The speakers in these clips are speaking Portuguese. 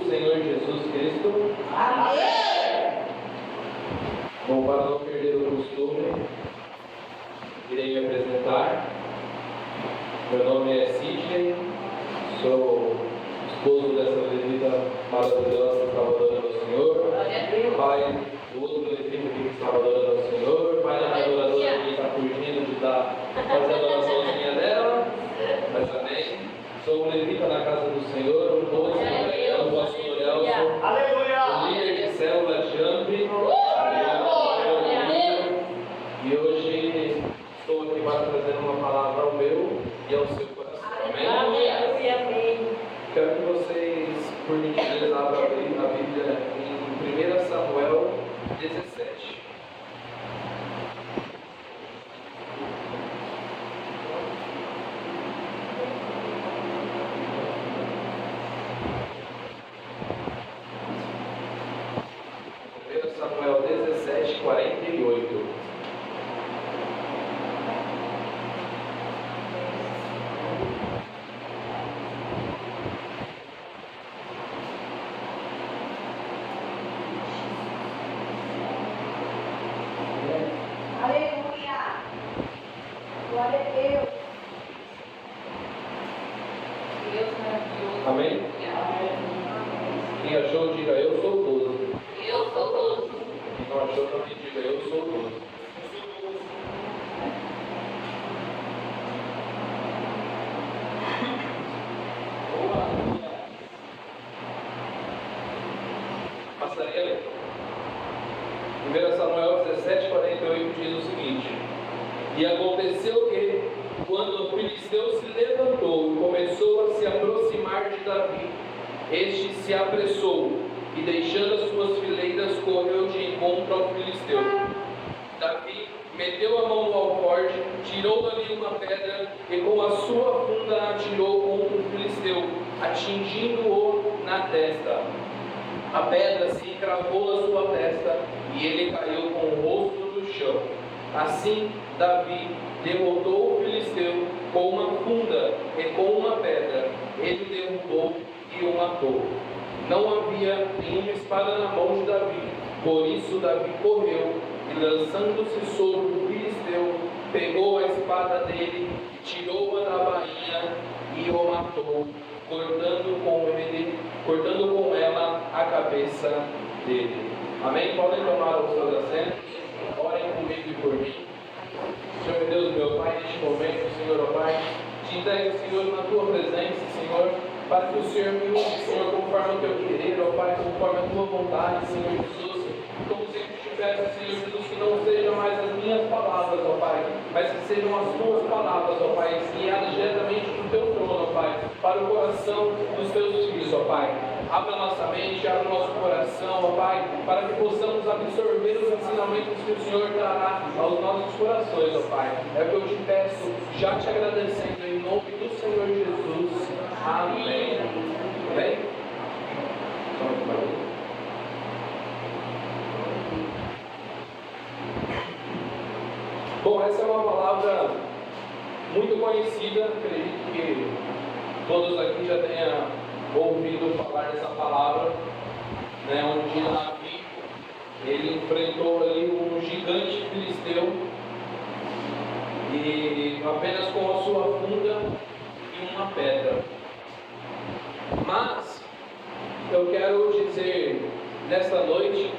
Senhor Jesus Cristo. Amém. Bom, para não perder o costume, irei me apresentar. Meu nome é Sidney, sou esposo dessa levita maravilhosa que estava adorando ao Senhor, pai do outro levita que estava adorando ao Senhor, pai da minha adoradora que está fugindo de fazer a adoraçãozinha dela, mas amém. Sou um levita na casa do Senhor, um moço, o pastor Nelson, o líder de célula Jump, e hoje estou aqui para trazer uma palavra ao meu e ao seu coração. Amém? Quero que vocês, por gentileza, abram a Bíblia em 1 Samuel 17. Samuel 17, 48. Aleluia. Glória a Deus. Deus maravilhoso. Amém? Quem achou, diga eu sou todo. Eu sou todo. Quem não achou, também diga eu sou todo. Passaria a ler. 1 Samuel 17, 48 diz o seguinte: E aconteceu que, quando o filisteu se levantou e começou a se aproximar de Davi, este se apressou e, deixando as suas fileiras, correu de encontro ao filisteu. Davi meteu a mão no alforje, tirou dali uma pedra e com a sua funda atirou contra o filisteu, atingindo-o na testa. A pedra se encravou na sua testa e ele caiu com o rosto no chão. Assim, Davi derrotou o filisteu com uma funda e com uma pedra. Ele derrubou e o matou. Não havia nenhuma espada na mão de Davi, por isso Davi correu e, lançando-se sobre o filisteu, pegou a espada dele, tirou-a da bainha e o matou, cortando com ela a cabeça dele. Amém? Podem tomar os seus assentos, orem comigo e por mim. Senhor Deus, meu Pai, neste momento, Senhor, ó Pai, te entrego, Senhor, na tua presença, Senhor, para que o Senhor me use, Senhor, conforme o teu querer, ó Pai, conforme a tua vontade, Senhor Jesus. Como sempre te peço, Senhor Jesus, que não sejam mais as minhas palavras, ó Pai, mas que sejam as tuas palavras, ó Pai, guiadas diretamente do teu trono, ó Pai, para o coração dos teus filhos, ó Pai. Abra nossa mente, abra nosso coração, ó Pai, para que possamos absorver os ensinamentos que o Senhor trará aos nossos corações, ó Pai. É o que eu te peço, já te agradecendo, em nome do Senhor Jesus. Amém. Amém? Bom, essa é uma palavra muito conhecida, acredito que todos aqui já tenham ouvido falar dessa palavra, né, onde Davi, ele enfrentou ali um gigante filisteu e apenas com a sua funda e uma pedra. Mas eu quero dizer nesta noite,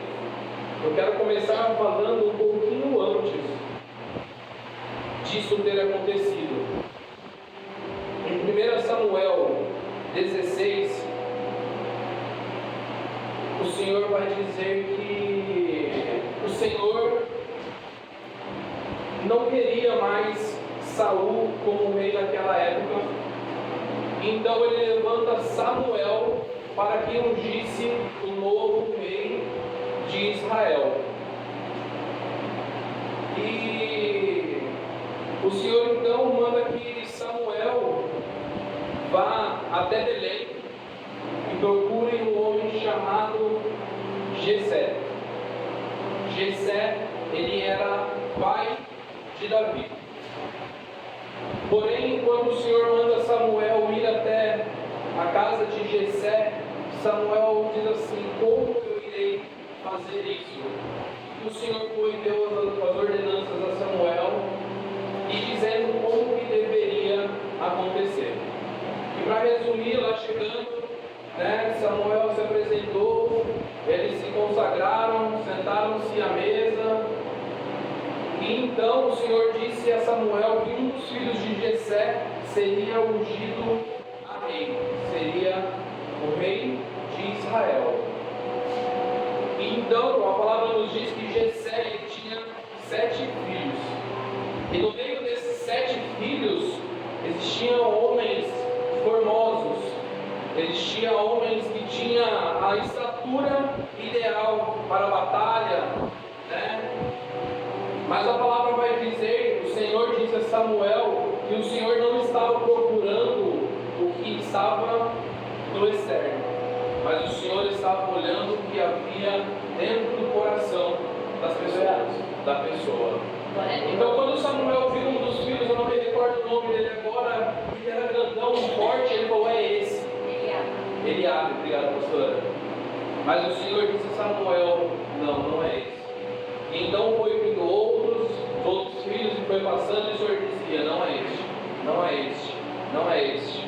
eu quero começar falando um pouquinho antes disso ter acontecido. Em 1 Samuel 16, o Senhor vai dizer que o Senhor não queria mais Saul como rei naquela época. Então ele levanta Samuel para que ungisse o novo rei de Israel. E o Senhor então manda que Samuel vá até Belém e procure um homem chamado Jessé. Jessé, ele era pai de Davi. Porém, quando o Senhor manda Samuel ir até a casa de Jessé, Samuel diz assim: como eu irei fazer isso? E o Senhor foi e deu as ordenanças a Samuel e dizendo como que deveria acontecer. E para resumir, lá chegando, Samuel se apresentou, eles se consagraram, sentaram-se à mesa. E então o Senhor disse a Samuel que um dos filhos de Jessé seria ungido a rei, seria o rei de Israel. E então a palavra nos diz que Jessé tinha 7 filhos. E no meio desses 7 filhos existiam homens formosos, existiam homens que tinham a estatura ideal para a batalha, Mas a palavra vai dizer, o Senhor disse a Samuel, que o Senhor não estava procurando o que estava no externo, mas o Senhor estava olhando o que havia dentro do coração das pessoas, da pessoa. Então quando Samuel viu um dos filhos, eu não me recordo o nome dele agora, ele era grandão, forte, ele falou: é esse. Eliabe, obrigado, pastora. Mas o Senhor disse a Samuel: não é esse. E então foi vindo outros filhos e foi passando, e o Senhor dizia: não é este, não é este, não é este.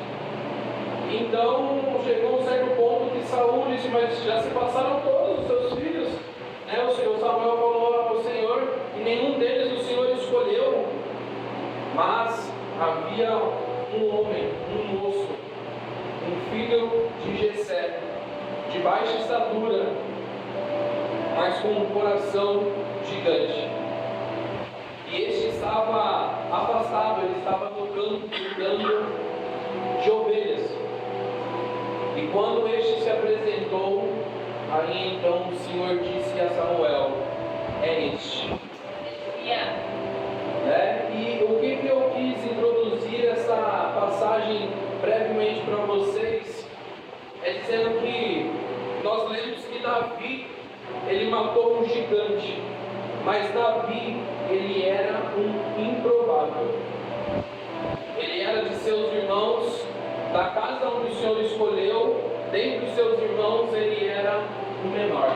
Então chegou um certo ponto que Saul disse: mas já se passaram todos os seus filhos, O Senhor Samuel falou ao Senhor, e nenhum deles o Senhor escolheu. Mas havia um homem, um moço, um filho de Jessé, de baixa estatura, mas com um coração gigante. E este estava afastado, ele estava no campo cuidando de ovelhas. E quando este se apresentou, aí então o Senhor disse a Samuel: é este. E o que eu quis introduzir essa passagem brevemente para vocês é dizendo que nós lemos que Davi, ele matou um gigante, mas Davi, ele era um improvável. Ele era de seus irmãos, da casa onde o Senhor escolheu, dentre os seus irmãos ele era o menor.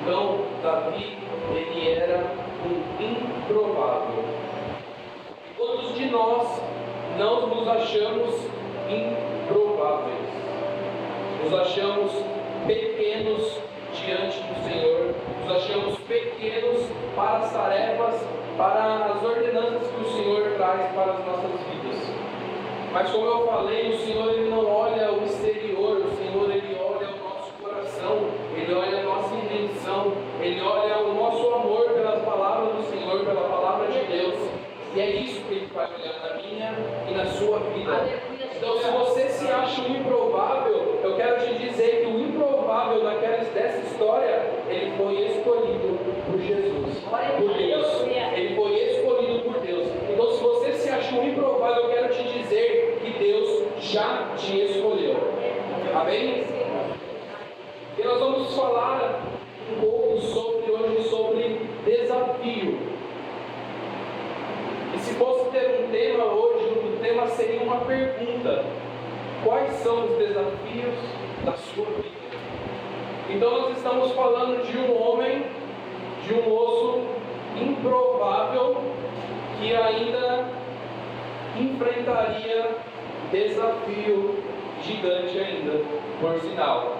Então Davi, ele era um improvável. E quantos de nós não nos achamos improváveis? Nos achamos pequenos diante do Senhor, nos achamos pequenos para as tarefas, para as ordenanças que o Senhor traz para as nossas vidas. Mas como eu falei, o Senhor ele não olha o exterior, o Senhor ele olha o nosso coração, ele olha a nossa intenção, ele olha o nosso amor pelas palavras do Senhor, pela palavra de Deus. E é isso que ele vai olhar na minha e na sua vida. Então, se você se acha um improvável, eu quero te dizer que o improvável dessa história, ele foi escolhido por Jesus, por Deus. Ele foi escolhido por Deus. Então, se você se acha um improvável, eu quero te dizer que Deus já te escolheu. Amém? E nós vamos falar um pouco hoje sobre desafio. E se fosse ter um tema hoje, o tema seria uma pergunta: quais são os desafios da sua vida? Então nós estamos falando de um homem, de um moço improvável, que ainda enfrentaria desafio gigante ainda, por sinal.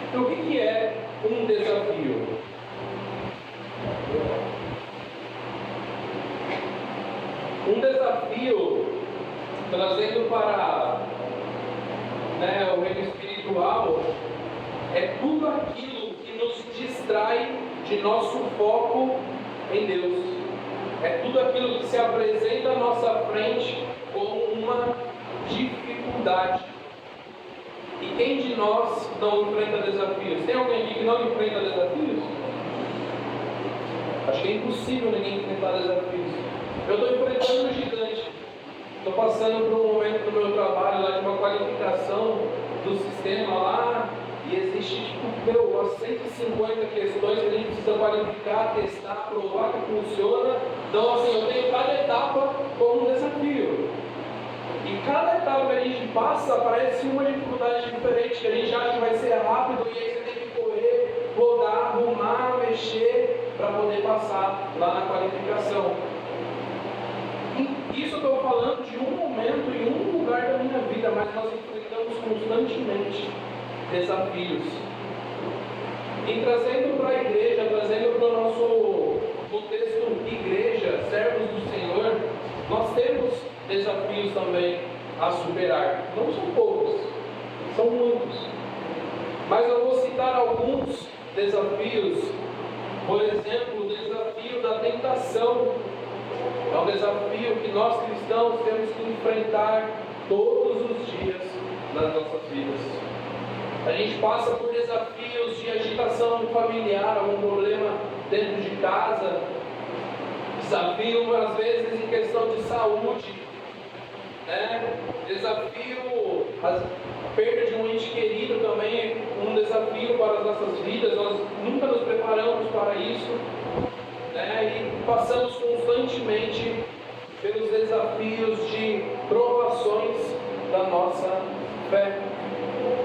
Então, o que é um desafio? Um desafio, trazendo para o reino espiritual, é tudo aquilo que nos distrai de nosso foco em Deus. É tudo aquilo que se apresenta à nossa frente como uma dificuldade. E quem de nós não enfrenta desafios? Tem alguém aqui que não enfrenta desafios? Acho que é impossível ninguém enfrentar desafios. Eu estou enfrentando um gigante. Estou passando por um momento no meu trabalho lá de uma qualificação do sistema lá. E existe umas 150 questões que a gente precisa qualificar, testar, provar que funciona. Então assim, eu tenho cada etapa como um desafio. E cada etapa que a gente passa parece uma dificuldade diferente, que a gente acha que vai ser rápido e aí você tem que correr, rodar, arrumar, mexer para poder passar lá na qualificação. E isso eu estou falando de um momento e um lugar da minha vida, mas nós enfrentamos constantemente desafios. E trazendo para a igreja, trazendo para o nosso contexto igreja, servos do Senhor, nós temos desafios também a superar. Não são poucos, são muitos. Mas eu vou citar alguns desafios. Por exemplo, o desafio da tentação. É um desafio que nós cristãos temos que enfrentar todos os dias nas nossas vidas. A gente passa por desafios de agitação familiar, algum problema dentro de casa, desafio às vezes em questão de saúde, né? Desafio, a perda de um ente querido também é um desafio para as nossas vidas, nós nunca nos preparamos para isso, né? E passamos constantemente pelos desafios de provações da nossa fé.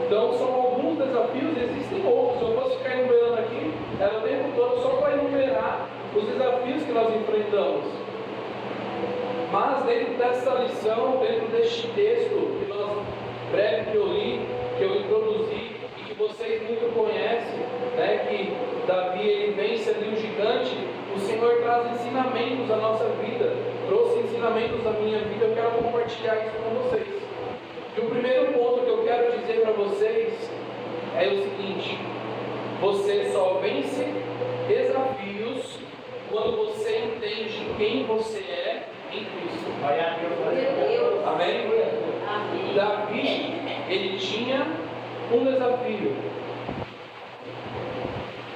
Então são alguns desafios, existem outros. Eu posso ficar enumerando aqui o tempo todo só para enumerar os desafios que nós enfrentamos. Mas dentro dessa lição, dentro deste texto que nós breve que eu li, que eu introduzi e que vocês muito conhecem, né, que Davi ele vence ali o gigante, o Senhor traz ensinamentos à nossa vida, trouxe ensinamentos à minha vida, eu quero compartilhar isso com vocês. E o primeiro ponto que eu quero dizer para vocês é o seguinte: você só vence desafios quando você entende quem você é em Cristo. Amém? Amém. Davi, ele tinha um desafio.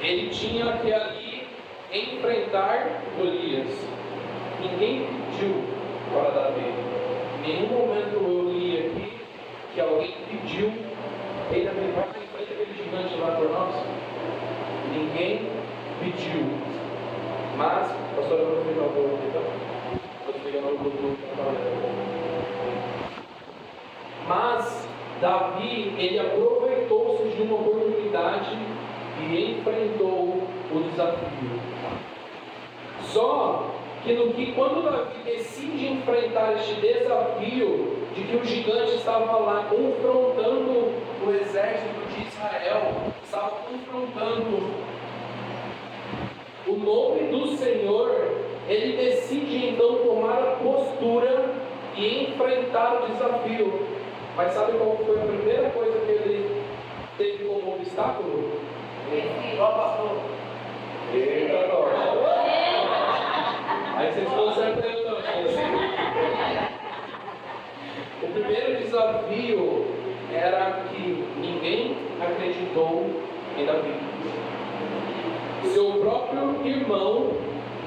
Ele tinha que ali enfrentar Golias. Ninguém pediu para Davi. Em nenhum momento eu li aqui que alguém pediu, ei Davi, vai em frente aquele gigante lá por nós. Ninguém pediu. Mas, pastor, eu vou explicar o povo aqui, tá? Vou explicar o povo. Mas Davi, ele aproveitou-se de uma oportunidade e enfrentou o desafio. Só que quando Davi decide enfrentar este desafio de que o gigante estava lá confrontando o exército de Israel, estava confrontando o nome do Senhor, ele decide então tomar a postura e enfrentar o desafio. Mas sabe qual foi a primeira coisa que ele teve como obstáculo? Pastor. Eita, nossa. Aí vocês consertam eu também. O primeiro desafio era que ninguém acreditou em Davi. Seu próprio irmão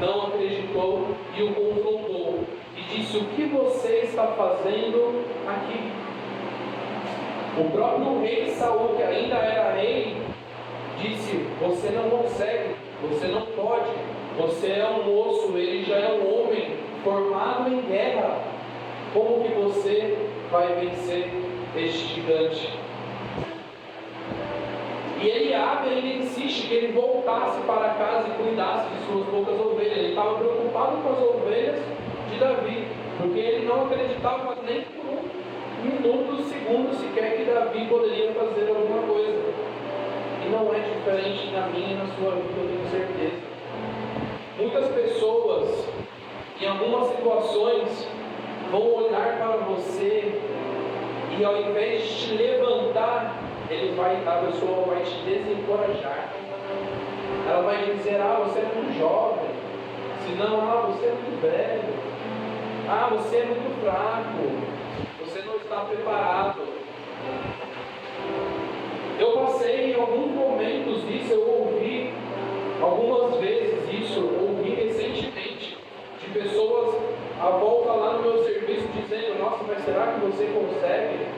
não acreditou e o confrontou. E disse: o que você está fazendo aqui? O próprio rei Saul, que ainda era rei, disse: você não consegue, você não pode, você é um moço, ele já é um homem formado em guerra. Como que você vai vencer este gigante? E Eliabe, ele insiste que ele voltasse para casa e cuidasse de suas poucas ovelhas. Ele estava preocupado com as ovelhas de Davi, porque ele não acreditava nem por um minuto, segundo sequer que Davi poderia fazer alguma coisa. E não é diferente na minha e na sua vida, eu tenho certeza. Muitas pessoas, em algumas situações, vão olhar para você e ao invés de te levantar, a pessoa vai te desencorajar. Ela vai dizer: você é muito jovem. Se não, você é muito velho. Você é muito fraco. Você não está preparado. Eu passei em alguns momentos isso, eu ouvi algumas vezes isso, ouvi recentemente de pessoas à volta lá no meu serviço dizendo: nossa, mas será que você consegue?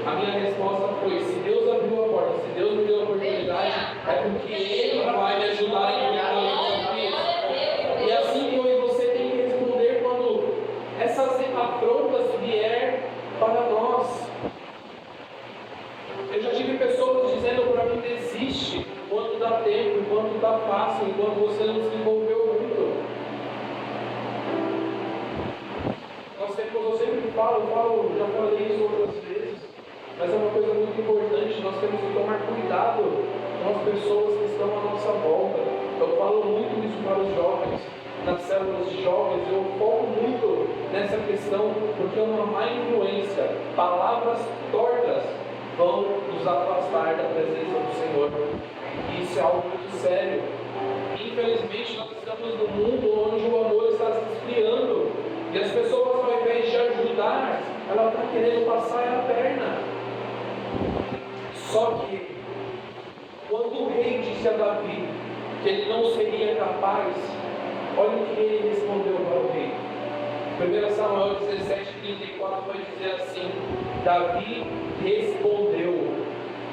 A minha resposta foi: se Deus abriu a porta, se Deus me deu a oportunidade, é porque Ele vai me ajudar a enfrentar os desafios. E assim que eu e você tem que responder quando essas afrontas vier dá tempo, enquanto dá fácil, enquanto você não se envolveu muito. Eu sempre falo, já falei isso outras vezes, mas é uma coisa muito importante, nós temos que tomar cuidado com as pessoas que estão à nossa volta. Eu falo muito isso para os jovens, nas células de jovens, eu foco muito nessa questão, porque é uma má influência, palavras tortas vão nos afastar da presença do Senhor. E isso é algo muito sério. Infelizmente, nós estamos num mundo onde o amor está se esfriando. E as pessoas, ao invés de ajudar, ela está querendo passar a perna. Só que, quando o rei disse a Davi que ele não seria capaz, olha o que ele respondeu para o rei. 1 Samuel 17:34 vai dizer assim: Davi respondeu: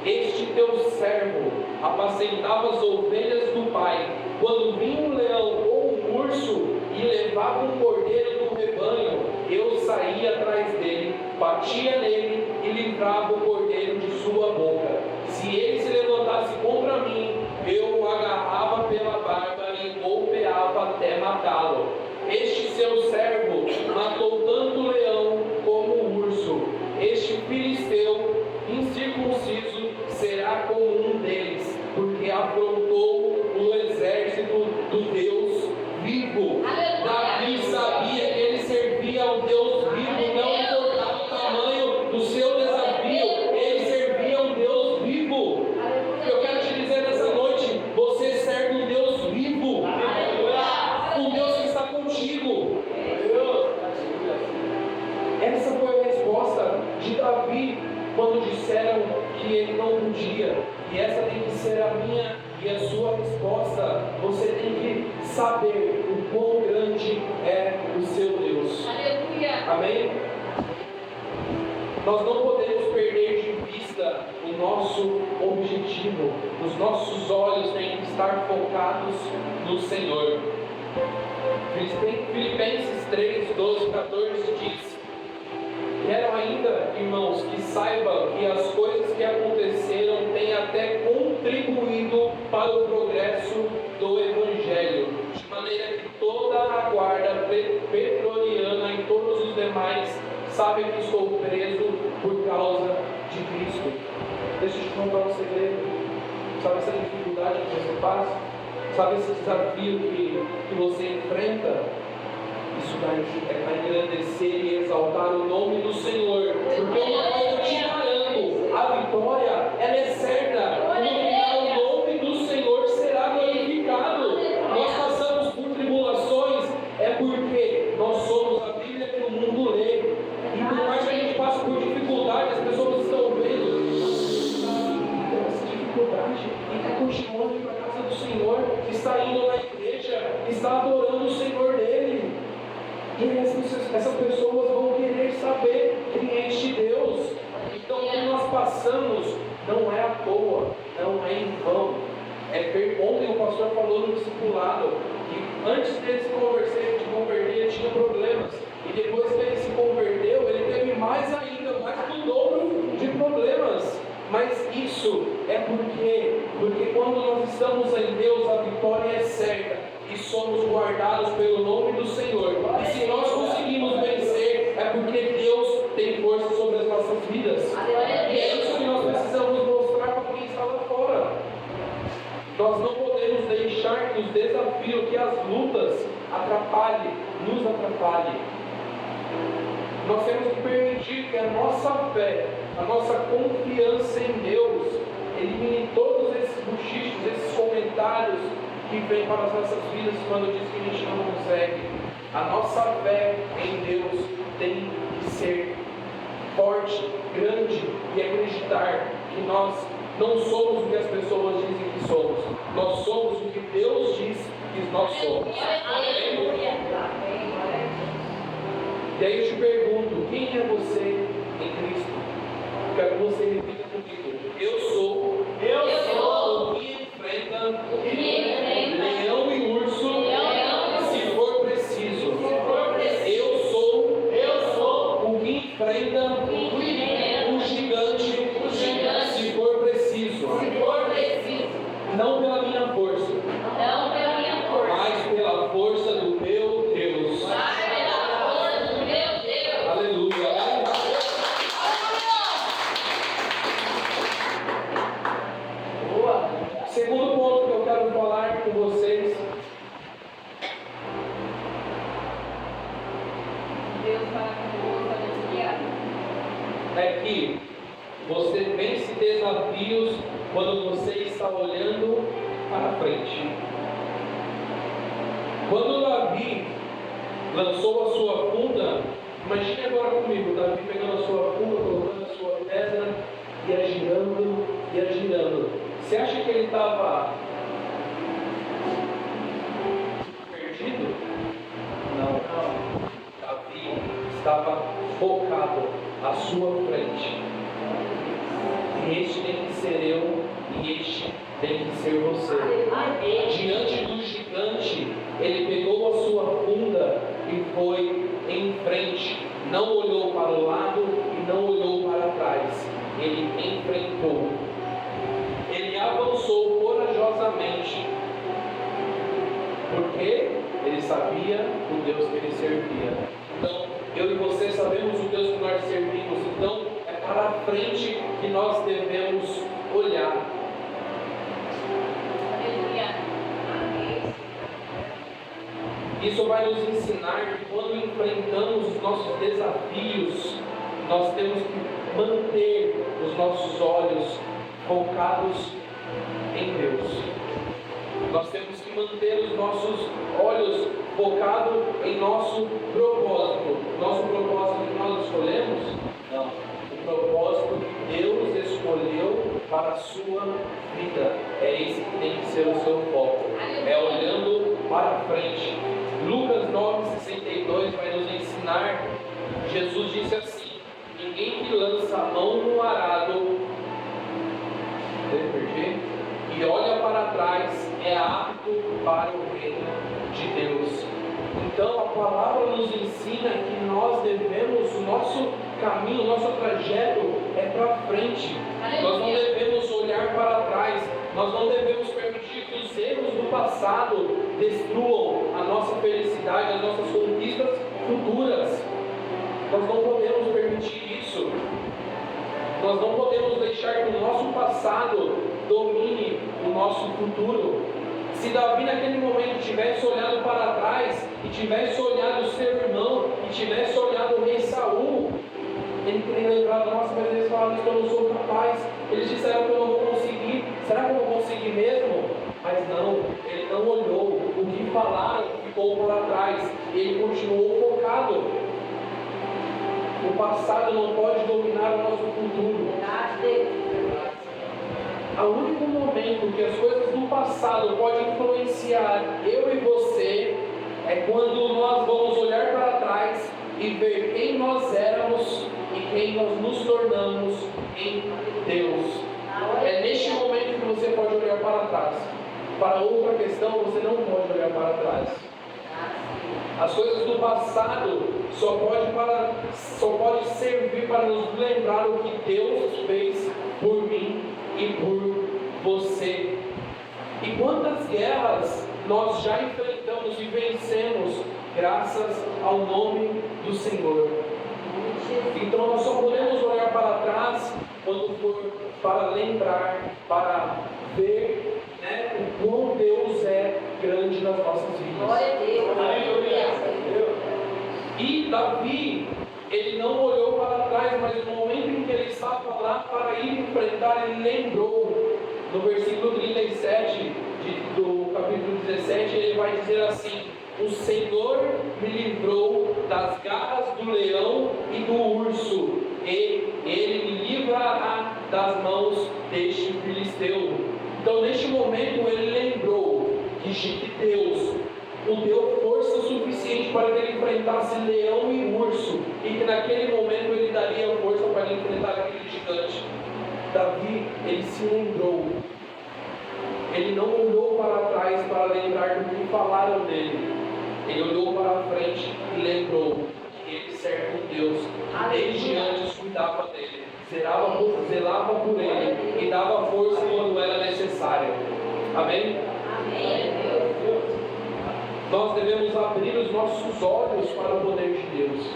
Este teu servo apacentava as ovelhas do pai. Quando vinha um leão ou um urso e levava um cordeiro do rebanho, eu saía atrás dele, batia nele e livrava o cordeiro de sua boca. Se ele se levantasse contra mim, eu o agarrava pela barba e golpeava até matá-lo. Este seu servo matou tanto o leão como o urso. Este filisteu incircunciso será como um deles, porque afrontou o exército do Deus vivo. Davi sabia que ele servia ao Deus vivo, não importava o tamanho do seu desafio, ele servia ao Deus vivo. Eu quero te dizer nessa noite, você serve um Deus vivo, um Deus que está contigo. Essa foi a resposta de Davi quando disseram que ele não podia. E essa tem que ser a minha e a sua resposta. Você tem que saber o quão grande é o seu Deus. Aleluia. Amém? Nós não podemos perder de vista o nosso objetivo. Os nossos olhos têm que estar focados no Senhor. Filipenses 3:12-14 diz: Quero ainda, irmãos, que saibam que as coisas que aconteceram têm até contribuído para o progresso do Evangelho, de maneira que toda a guarda pretoriana e todos os demais sabem que estou preso por causa de Cristo. Deixa eu te contar um segredo. Sabe essa dificuldade que você passa? Sabe esse desafio que você enfrenta? Isso daí é para engrandecer e exaltar o nome do Senhor. Porque uma coisa eu te garanto, a vitória, ela é certa. No final, o nome do Senhor será glorificado. Nós passamos por tribulações, é porque nós somos a Bíblia que o mundo lê. E por mais que a gente passe por dificuldade, as pessoas estão vendo essa dificuldade e está continuando indo para a casa do Senhor, está indo na igreja, está adorando o Senhor dele. E essas pessoas vão querer saber quem é este Deus. Então, o que nós passamos não é à toa, não é em vão. Ontem o pastor falou no discipulado que antes dele se converter, ele tinha problemas. E depois que ele se converteu, ele teve mais ainda, mais do dobro de problemas. Mas isso é porque quando nós estamos em Deus, a vitória é certa. E somos guardados pelo nome do Senhor. E se nós conseguimos vencer, é porque Deus tem força sobre as nossas vidas. E é isso que nós precisamos mostrar para quem está lá fora. Nós não podemos deixar que os desafios, que as lutas nos atrapalhem. Nós temos que permitir que a nossa fé, a nossa confiança em Deus, elimine todos esses buchichos, esses comentários que vem para as nossas vidas quando diz que a gente não consegue. A nossa fé em Deus tem que ser forte, grande e acreditar que nós não somos o que as pessoas dizem que somos. Nós somos o que Deus diz que nós somos. Aleluia. E aí eu te pergunto, quem é você em Cristo? Quero que você repita comigo. Eu sou o que enfrenta leão e urso, se for preciso. Eu sou o que enfrenta o gigante, se for preciso. Não pela minha desafios quando você está olhando para frente. Quando Davi lançou a sua funda, imagine agora comigo, Davi pegando a sua funda, colocando a sua pedra, ia girando, ia girando. Você acha que ele estava perdido? Não. Davi estava focado à sua frente. E este tem que ser eu, e este tem que ser você. Diante do gigante, ele pegou a sua funda e foi em frente. Não olhou para o lado e não olhou para trás. Ele enfrentou. Ele avançou corajosamente. Porque ele sabia o Deus que ele servia. Então, eu e você sabemos o Deus que nós servimos. Então, é para a frente que nós devemos olhar. Isso vai nos ensinar que quando enfrentamos os nossos desafios, nós temos que manter os nossos olhos focados em Deus. Nós temos que manter os nossos olhos focados em nosso propósito. Nosso propósito que nós escolhemos? Não. O propósito que Deus escolheu para a sua vida. É esse que tem que ser o seu foco. É olhando para frente. Lucas 9,62 vai nos ensinar. Jesus disse assim: ninguém que lança a mão no arado e olha para trás é apto para o reino de Deus. Então a palavra nos ensina que nós devemos, o nosso caminho, o nosso trajeto é para frente. Nós não devemos olhar para trás. Nós não devemos permitir que os erros do passado destruam a nossa felicidade, as nossas conquistas futuras. Nós não podemos permitir isso. Nós não podemos deixar que o nosso passado domine o nosso futuro. Se Davi naquele momento tivesse olhado para trás e tivesse olhado o seu irmão e tivesse olhado o rei Saul, ele teria lembrado: nossa, mas eles falaram que eu não sou capaz, eles disseram que eu não vou conseguir, será que eu vou conseguir mesmo? Mas não, ele não olhou, o que falaram ficou para trás, ele continuou focado. O passado não pode dominar o nosso futuro. O único momento que as coisas do passado podem influenciar eu e você é quando nós vamos olhar para trás e ver quem nós éramos e quem nós nos tornamos em Deus. É neste momento que você pode olhar para trás. Para outra questão, você não pode olhar para trás. As coisas do passado só pode servir para nos lembrar o que Deus fez por mim e por você. E quantas guerras nós já enfrentamos e vencemos graças ao nome do Senhor. Então nós só podemos olhar para trás quando for para lembrar, para ver, o quão Deus é grande nas nossas vidas. Glória a Deus. E Davi, ele não olhou para trás, mas no momento em que ele estava lá para ir enfrentar, ele lembrou. No versículo 37 do capítulo 17, ele vai dizer assim: o Senhor me livrou das garras do leão e do urso, e ele me livrará das mãos deste filisteu. Então neste momento ele lembrou que Deus o deu força suficiente para que ele enfrentasse leão e urso, e que naquele momento ele daria força para ele enfrentar aquele gigante. Davi, ele se lembrou. Ele não olhou para trás para lembrar do que falaram dele. Ele olhou para a frente e lembrou que ele serve um Deus que desde antes cuidava dele, zelava por ele e dava força quando era necessário. Amém? Amém. Nós devemos abrir os nossos olhos para o poder de Deus.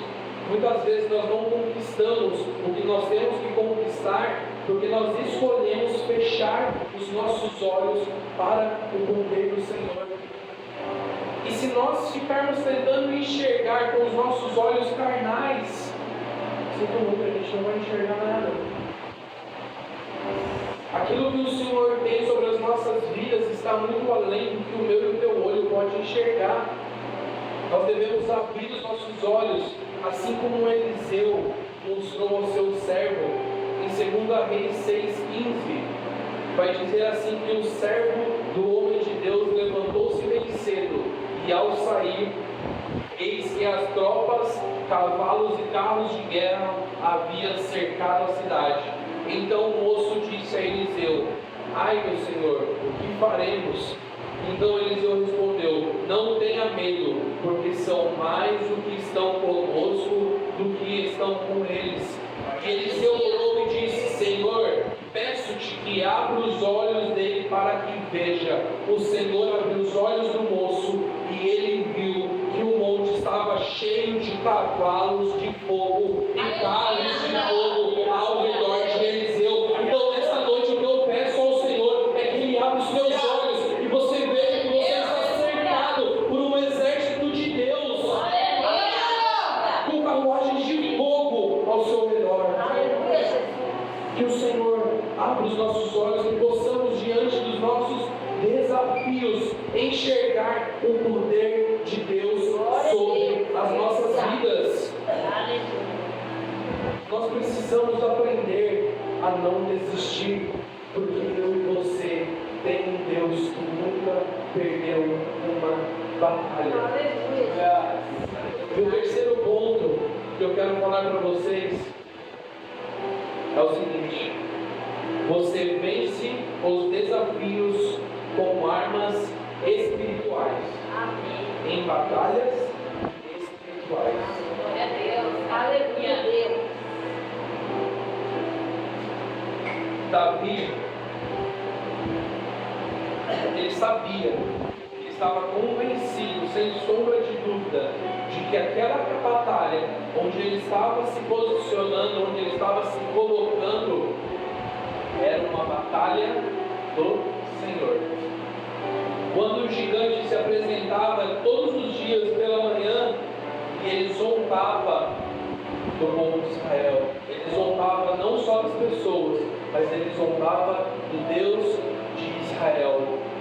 Muitas vezes nós não conquistamos o que nós temos que conquistar porque nós escolhemos fechar os nossos olhos para o poder do Senhor. E se nós ficarmos tentando enxergar com os nossos olhos carnais, sinto muito, a gente não vai enxergar nada. Aquilo que o Senhor tem sobre as nossas vidas está muito além do que o meu e o teu olho pode enxergar. Nós devemos abrir os nossos olhos, assim como Eliseu mostrou ao seu servo. Em 2 Reis 6,15, vai dizer assim que o servo do homem de Deus levantou-se bem cedo, e ao sair, eis que as tropas, cavalos e carros de guerra haviam cercado a cidade. Então o moço disse a Eliseu: ai, meu senhor, o que faremos? Então Eliseu respondeu: não tenha medo, porque são mais os que estão conosco do que estão com eles. E Eliseu orou e disse: Senhor, peço-te que abra os olhos dele para que veja. O Senhor abriu os olhos do moço, e ele viu que o monte estava cheio de cavalos de fogo e carros de fogo ao redor de Eliseu. Então nessa noite o que eu peço ao Senhor é que Ele abra os seus olhos e você veja que você está cercado por um exército de Deus, com carruagens de fogo ao seu redor. Que o Senhor abra os nossos olhos e possamos, diante dos nossos desafios, enxergar o poder de Deus sobre as nossas vidas. Nós precisamos aprender a não desistir, porque eu e você tem um Deus que nunca perdeu uma batalha. E o terceiro ponto que eu quero falar para vocês é o seguinte: você vence os desafios com armas espirituais. Em batalhas espirituais. Glória a Deus. Aleluia. Davi, ele sabia, ele estava convencido, sem sombra de dúvida, de que aquela batalha onde ele estava se posicionando, onde ele estava se colocando, era uma batalha do Senhor. Quando o gigante se apresentava todos os dias pela manhã, e ele zombava do povo de Israel, ele zombava não só das pessoas, mas ele zombava do Deus de Israel.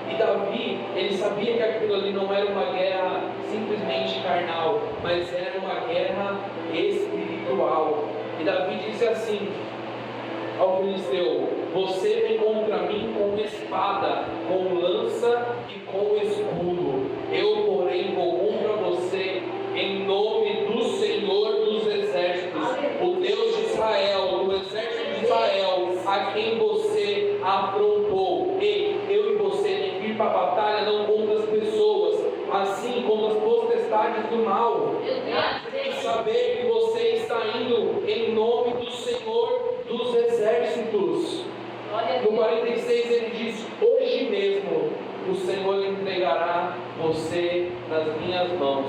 E Davi, ele sabia que aquilo ali não era uma guerra simplesmente carnal, mas era uma guerra espiritual. E Davi disse assim ao filisteu: você vem contra mim com espada, com lança e com escudo. Eu, porém, vou contra você em nome do Senhor dos exércitos, o Deus de Israel, do exército de Israel, a quem você afrontou. Ei, eu e você tem que ir para a batalha não contra as pessoas, assim contra as potestades do mal. Tem que saber que você está indo em nome do Senhor dos exércitos. No 46 ele diz: hoje mesmo o Senhor entregará você nas minhas mãos.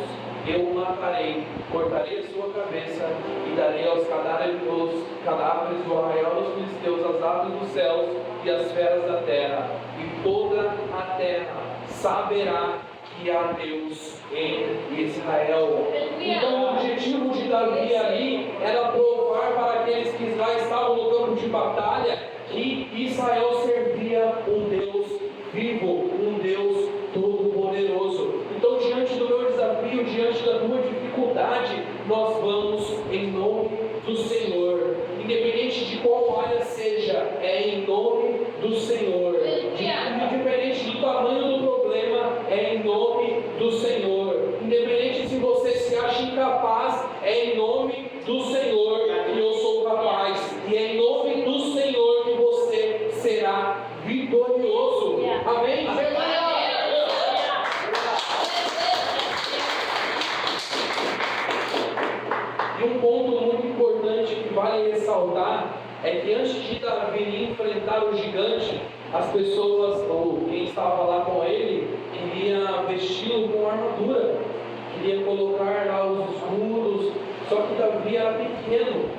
Eu o matarei, cortarei a sua cabeça e darei aos cadáveres do arraial dos filisteus, as aves dos céus e as feras da terra. E toda a terra saberá que há Deus em Israel. Então o objetivo de Davi ali era provar para aqueles que lá estavam no campo de batalha que Israel servia um Deus vivo, um Deus todo-poderoso. Então, diante do meu desafio, diante da tua dificuldade, nós vamos em nome do Senhor. Independente de qual área seja, é em nome do Senhor. Independente do tamanho do problema, é em nome do Senhor. Independente se você se acha incapaz, é em nome do Senhor que eu sou capaz. E é em nome do Senhor que você será vitorioso. Amém? E um ponto muito importante que vale ressaltar é que antes de Davi enfrentar o gigante, as pessoas, ou quem estava lá com ele, queria vesti-lo com armadura, queria colocar lá os escudos, só que Davi era pequeno.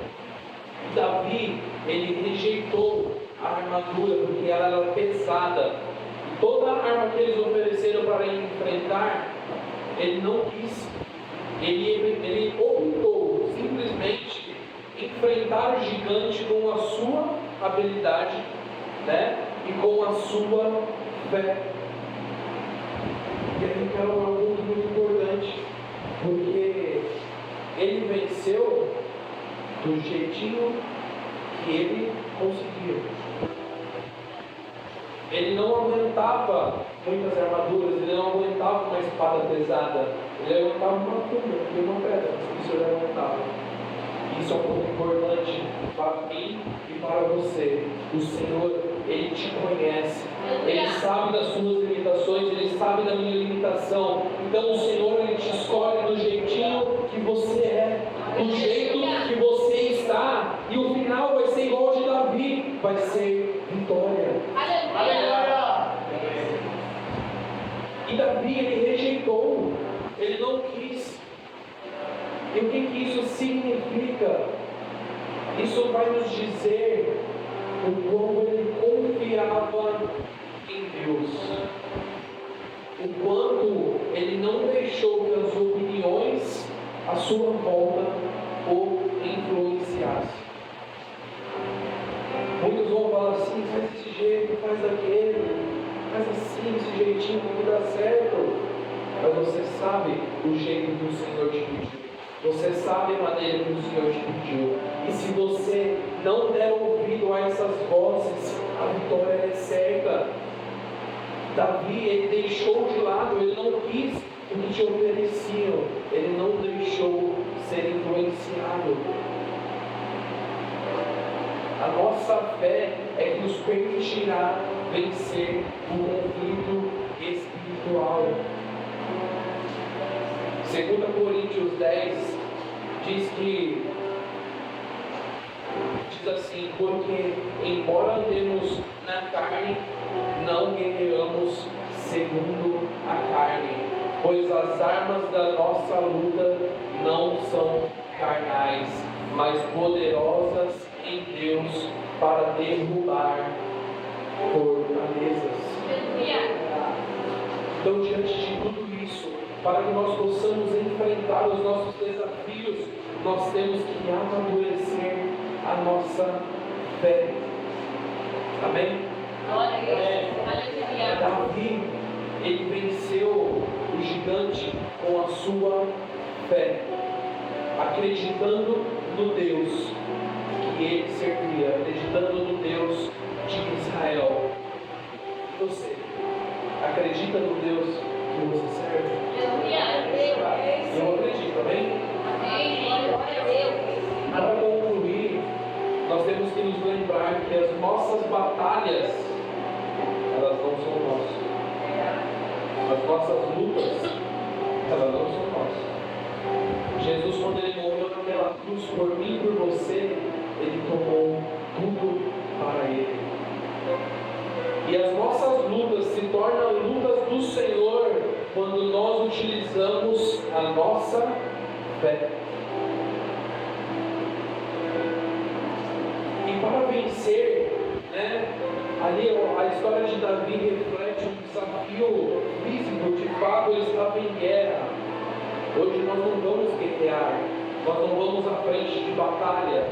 Davi, ele rejeitou a armadura porque ela era pesada. Toda a arma que eles ofereceram para enfrentar, ele não quis. Ele optou simplesmente enfrentar o gigante com a sua habilidade né? E com a sua fé. E aí, cara, é um ponto muito importante, porque ele venceu do jeitinho que ele conseguia. Ele não aguentava muitas armaduras, ele não aguentava uma espada pesada, ele aguentava uma cumba e uma pedra, isso ele aguentava. Isso é um ponto importante para mim e para você. O Senhor, Ele te conhece, Ele sabe das suas limitações, Ele sabe da minha limitação. Então o Senhor, Ele te escolhe do jeitinho que você é, do jeito que você está, e o final vai ser igual ao de Davi, vai ser vitória. Aleluia! E Davi, ele rejeitou, ele não quis. E o que isso significa? Isso vai nos dizer o quão ele confiava em Deus, o quanto ele não deixou que as opiniões à sua volta o influenciassem. Muitos vão falar assim: faz desse jeito, faz daquele, faz assim, desse jeitinho que dá certo. Mas você sabe o jeito que o Senhor te pediu. Você sabe a maneira que o Senhor te pediu. E se você não der ouvido a essas vozes, a vitória é certa. Davi, ele deixou de lado, ele não quis o que te ofereciam. Ele não deixou ser influenciado. A nossa fé é que nos permitirá vencer o conflito espiritual. 2 Coríntios 10 diz assim: porque embora andemos na carne, não guerreamos segundo a carne, pois as armas da nossa luta não são carnais, mas poderosas em Deus para derrubar fortalezas. Então, diante de tudo isso, para que nós possamos enfrentar os nossos desafios, nós temos que amadurecer a nossa fé. Amém? Davi, ele venceu o gigante com a sua fé, acreditando no Deus que ele servia, acreditando no Deus de Israel. Você acredita no Deus que você serve? Eu acredito, amém? Para concluir, nós temos que nos lembrar que as nossas batalhas, elas não são nossas. As nossas lutas, elas não são nossas. Jesus, quando ele morreu naquela cruz por mim e por você, ele tomou tudo para ele. E as nossas lutas se tornam lutas do Senhor quando nós utilizamos a nossa fé. E para vencer, ali a história de Davi reflete um desafio físico. De fato, ele estava em guerra. Hoje nós não vamos guerrear, nós não vamos à frente de batalha.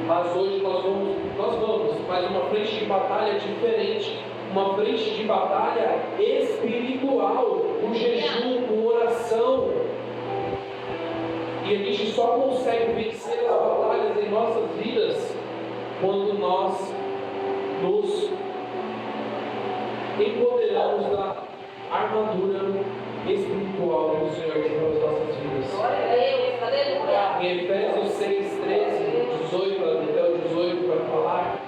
Mas hoje nós vamos, mas uma frente de batalha diferente, uma frente de batalha espiritual, com jejum, com oração. E a gente só consegue vencer as batalhas em nossas vidas quando nós nos empoderamos da armadura espiritual que o Senhor tem para as nossas vidas. Glória a Deus, aleluia. Em Efésios 6, 13, 18 até o 18 vai falar,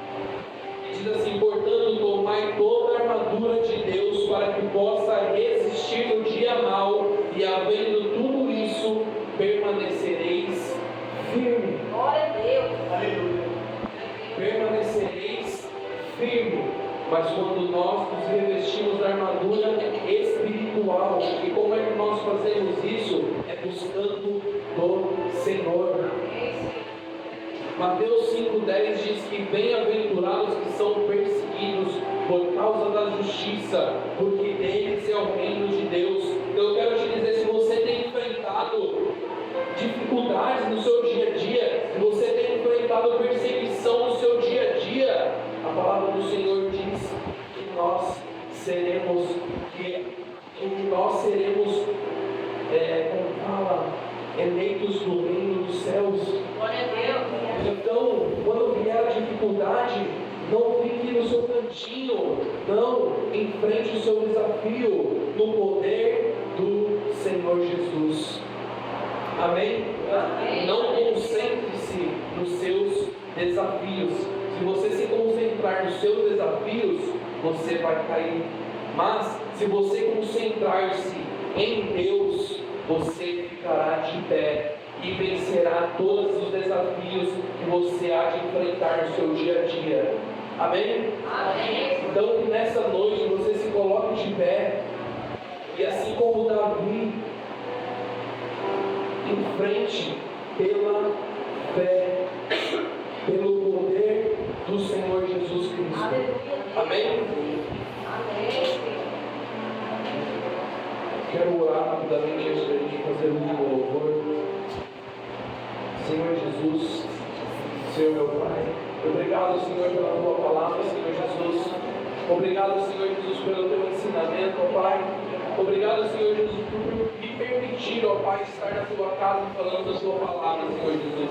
diz assim: portanto, tomai toda a armadura de Deus para que possa resistir no dia mau, e havendo tudo isso, permanecereis firme. Glória a Deus. Aleluia. Permanecereis firme. Mas quando nós nos revestimos da armadura espiritual, e como é que nós fazemos isso? É buscando do Senhor. Mateus 5,10 diz que bem-aventurados que são perseguidos por causa da justiça, porque deles é o reino de Deus. Eu quero te dizer, se você tem enfrentado dificuldades no seu dia a dia, se você tem enfrentado perseguição no seu dia a dia, a palavra do nós seremos, como fala, eleitos do reino dos céus. Glória a Deus. Então, quando vier a dificuldade, não fique no seu cantinho, não, enfrente o seu desafio no poder do Senhor Jesus. Amém? Amém. Não concentre-se nos seus desafios. Se você se concentrar nos seus desafios, você vai cair. Mas, se você concentrar-se em Deus, você ficará de pé e vencerá todos os desafios que você há de enfrentar no seu dia a dia. Amém? Amém. Então, que nessa noite você se coloque de pé e, assim como Davi, enfrente pela fé, pelo poder do Senhor Jesus Cristo. Aleluia. Amém? Amém. Quero orar rapidamente antes da gente fazer o último louvor. Senhor Jesus, Senhor meu Pai, obrigado, Senhor, pela Tua palavra, Senhor Jesus. Obrigado, Senhor Jesus, pelo Teu ensinamento, ó Pai. Obrigado, Senhor Jesus, por me permitir, ó Pai, estar na Tua casa falando da Tua palavra, Senhor Jesus.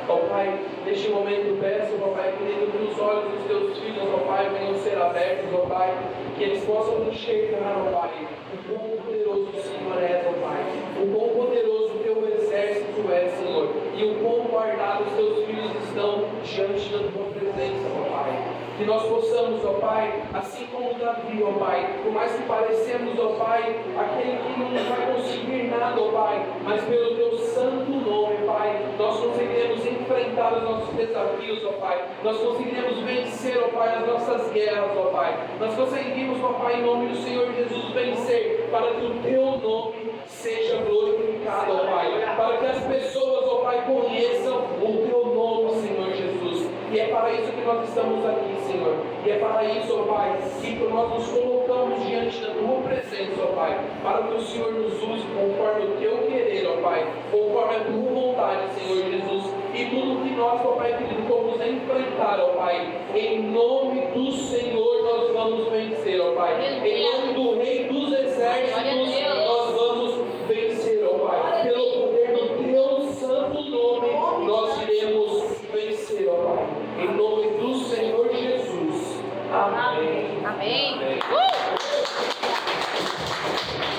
Ó Pai, neste momento peço, ó Pai, querido, que os olhos dos Teus filhos, ó Pai, venham ser abertos, ó Pai, que eles possam enxergar, ó Pai, o quão poderoso o Senhor é, ó Pai, o quão poderoso o Teu exército é, Senhor, e o quão guardados os Teus filhos estão diante da Tua presença, ó Pai. Que nós possamos, ó Pai, assim como Davi, ó Pai, por mais que parecemos, ó Pai, aquele que não vai conseguir nada, ó Pai, mas pelo Teu santo nome, Pai, nós conseguiremos enfrentar os nossos desafios, ó Pai, nós conseguiremos vencer, ó Pai, as nossas guerras, ó Pai, nós conseguimos, ó Pai, em nome do Senhor Jesus, vencer, para que o Teu nome seja glorificado, ó Pai, para que as pessoas, ó Pai, conheçam o Teu nome, Senhor Jesus. E é para isso que nós estamos aqui, Senhor. E é para isso, ó Pai, que nós nos colocamos diante da Tua presença, ó Pai, para que o Senhor nos use conforme o Teu querer, ó Pai, conforme a Tua vontade, Senhor Jesus. E tudo que nós, ó Pai querido, vamos enfrentar, ó Pai, em nome do Senhor nós vamos vencer, ó Pai. Em nome do Rei dos Exércitos nós vamos vencer, ó Pai. Pelo poder do Teu santo nome nós iremos vencer, ó Pai. Em nome do Senhor Jesus. Amém. Amém.